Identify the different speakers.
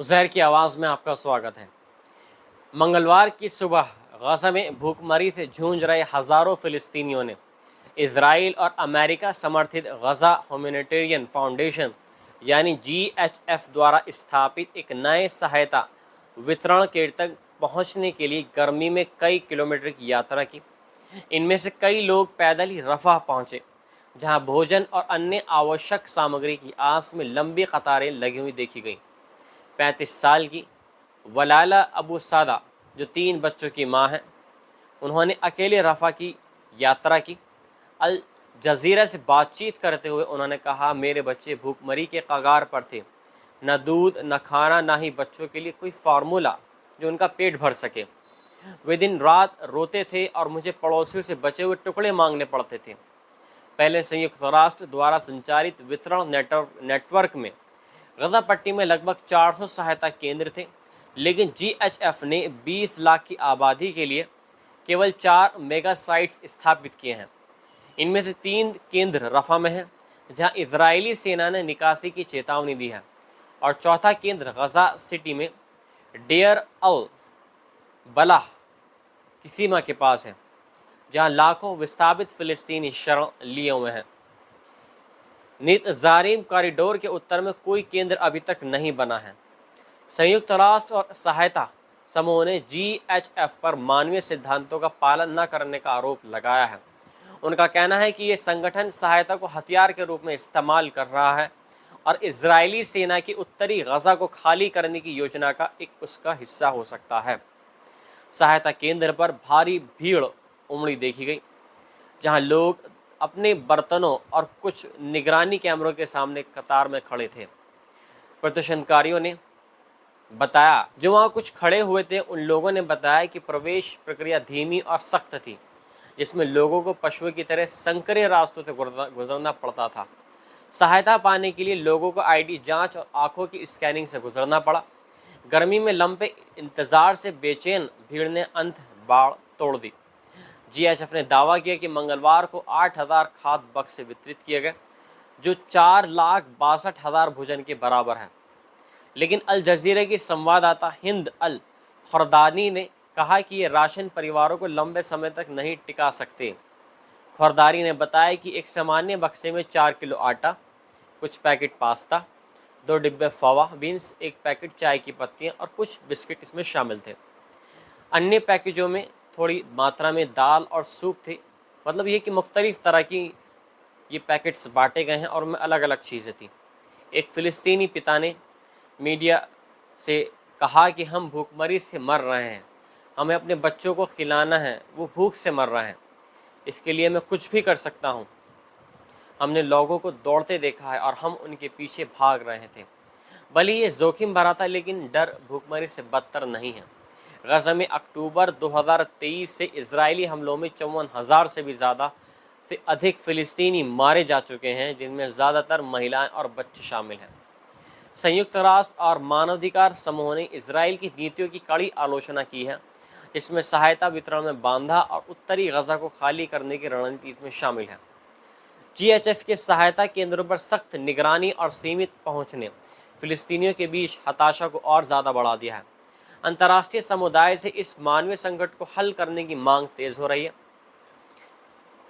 Speaker 1: उज़ैर की आवाज़ में आपका स्वागत है। मंगलवार की सुबह गज़ा में भूखमरी से जूझ रहे हज़ारों फ़िलिस्तीनियों ने इज़राइल और अमेरिका समर्थित गज़ा ह्यूमैनिटेरियन फाउंडेशन यानी GHF द्वारा स्थापित एक नए सहायता वितरण केंद्र तक पहुंचने के लिए गर्मी में कई किलोमीटर की यात्रा की। इनमें से कई लोग पैदल ही रफ़ह पहुंचे, जहां भोजन और अन्य आवश्यक सामग्री की आस में लंबी कतारें लगी हुई देखी गईं। 35 साल की वलाला अबू सादा, जो 3 बच्चों की मां हैं, उन्होंने अकेले रफ़ा की यात्रा की। अल जज़ीरा से बातचीत करते हुए उन्होंने कहा, मेरे बच्चे भूखमरी के कगार पर थे। न दूध, न खाना, ना ही बच्चों के लिए कोई फार्मूला जो उनका पेट भर सके। वे दिन रात रोते थे और मुझे पड़ोसियों से बचे हुए टुकड़े मांगने पड़ते थे। पहले संयुक्त राष्ट्र द्वारा संचालित वितरण नेटवर्क में गजा पट्टी में लगभग 400 सहायता केंद्र थे, लेकिन GHF ने 20 लाख की आबादी के लिए केवल 4 मेगा साइट्स स्थापित किए हैं। इनमें से 3 केंद्र रफ़ा में हैं, जहां इजरायली सेना ने निकासी की चेतावनी दी है, और चौथा केंद्र गजा सिटी में डेयर अल बलाह की सीमा के पास है, जहां लाखों विस्थापित फ़िलिस्तीनी शरण लिए हुए हैं। नितज़ारिम कॉरिडोर के उत्तर में कोई केंद्र अभी तक नहीं बना है। संयुक्त राष्ट्र और सहायता समूह ने GHF पर मानवीय सिद्धांतों का पालन न करने का आरोप लगाया है। उनका कहना है कि ये संगठन सहायता को हथियार के रूप में इस्तेमाल कर रहा है और इजरायली सेना की उत्तरी गजा को खाली करने की योजना का एक उसका हिस्सा हो सकता है। सहायता केंद्र पर भारी भीड़ उमड़ी देखी गई, जहां लोग अपने बर्तनों और कुछ निगरानी कैमरों के सामने कतार में खड़े थे। प्रदर्शनकारियों ने बताया, जो वहाँ कुछ खड़े हुए थे, उन लोगों ने बताया कि प्रवेश प्रक्रिया धीमी और सख्त थी, जिसमें लोगों को पशुओं की तरह संकरे रास्तों से गुजरना पड़ता था। सहायता पाने के लिए लोगों को ID जांच और आंखों की स्कैनिंग से गुजरना पड़ा। गर्मी में लंबे इंतजार से बेचैन भीड़ ने अंत बाड़ तोड़ दी। GHF ने दावा किया कि मंगलवार को 8,000 खाद्य बक्से वितरित किए गए, जो 4,62,000 भोजन के बराबर है। लेकिन अल जज़ीरा की संवाददाता हिंद अल खुरदानी ने कहा कि ये राशन परिवारों को लंबे समय तक नहीं टिका सकते। खुरदानी ने बताया कि एक सामान्य बक्से में 4 किलो आटा, कुछ पैकेट पास्ता, 2 डिब्बे फवा बीन्स, 1 पैकेट चाय की पत्तियां और कुछ बिस्किट इसमें शामिल थे। अन्य पैकेजों में थोड़ी मात्रा में दाल और सूप थे। मतलब ये कि मुख्तलिफ तरह की ये पैकेट्स बांटे गए हैं और उनमें अलग अलग चीज़ें थी। एक फ़िलिस्तीनी पिता ने मीडिया से कहा कि हम भूखमरी से मर रहे हैं, हमें अपने बच्चों को खिलाना है, वो भूख से मर रहे हैं, इसके लिए मैं कुछ भी कर सकता हूँ। हमने लोगों को दौड़ते देखा है और हम उनके पीछे भाग रहे थे। भले ये जोखिम भरा था, लेकिन डर भूखमरी से बदतर नहीं है। गज़ा में अक्टूबर 2023 से इजरायली हमलों में 54,000 से भी ज़्यादा से अधिक फ़िलिस्तीनी मारे जा चुके हैं, जिनमें ज़्यादातर महिलाएं और बच्चे शामिल हैं। संयुक्त राष्ट्र और मानवाधिकार समूह ने इसराइल की नीतियों की कड़ी आलोचना की है, जिसमें सहायता वितरण में बांधा और उत्तरी गजा को खाली करने की रणनीति में शामिल है। GHF के सहायता केंद्रों पर सख्त निगरानी और सीमित पहुँच ने फिलिस्तीनियों के बीच हताशा को और ज़्यादा बढ़ा दिया है। अंतर्राष्ट्रीय समुदाय से इस मानवीय संकट को हल करने की मांग तेज़ हो रही है।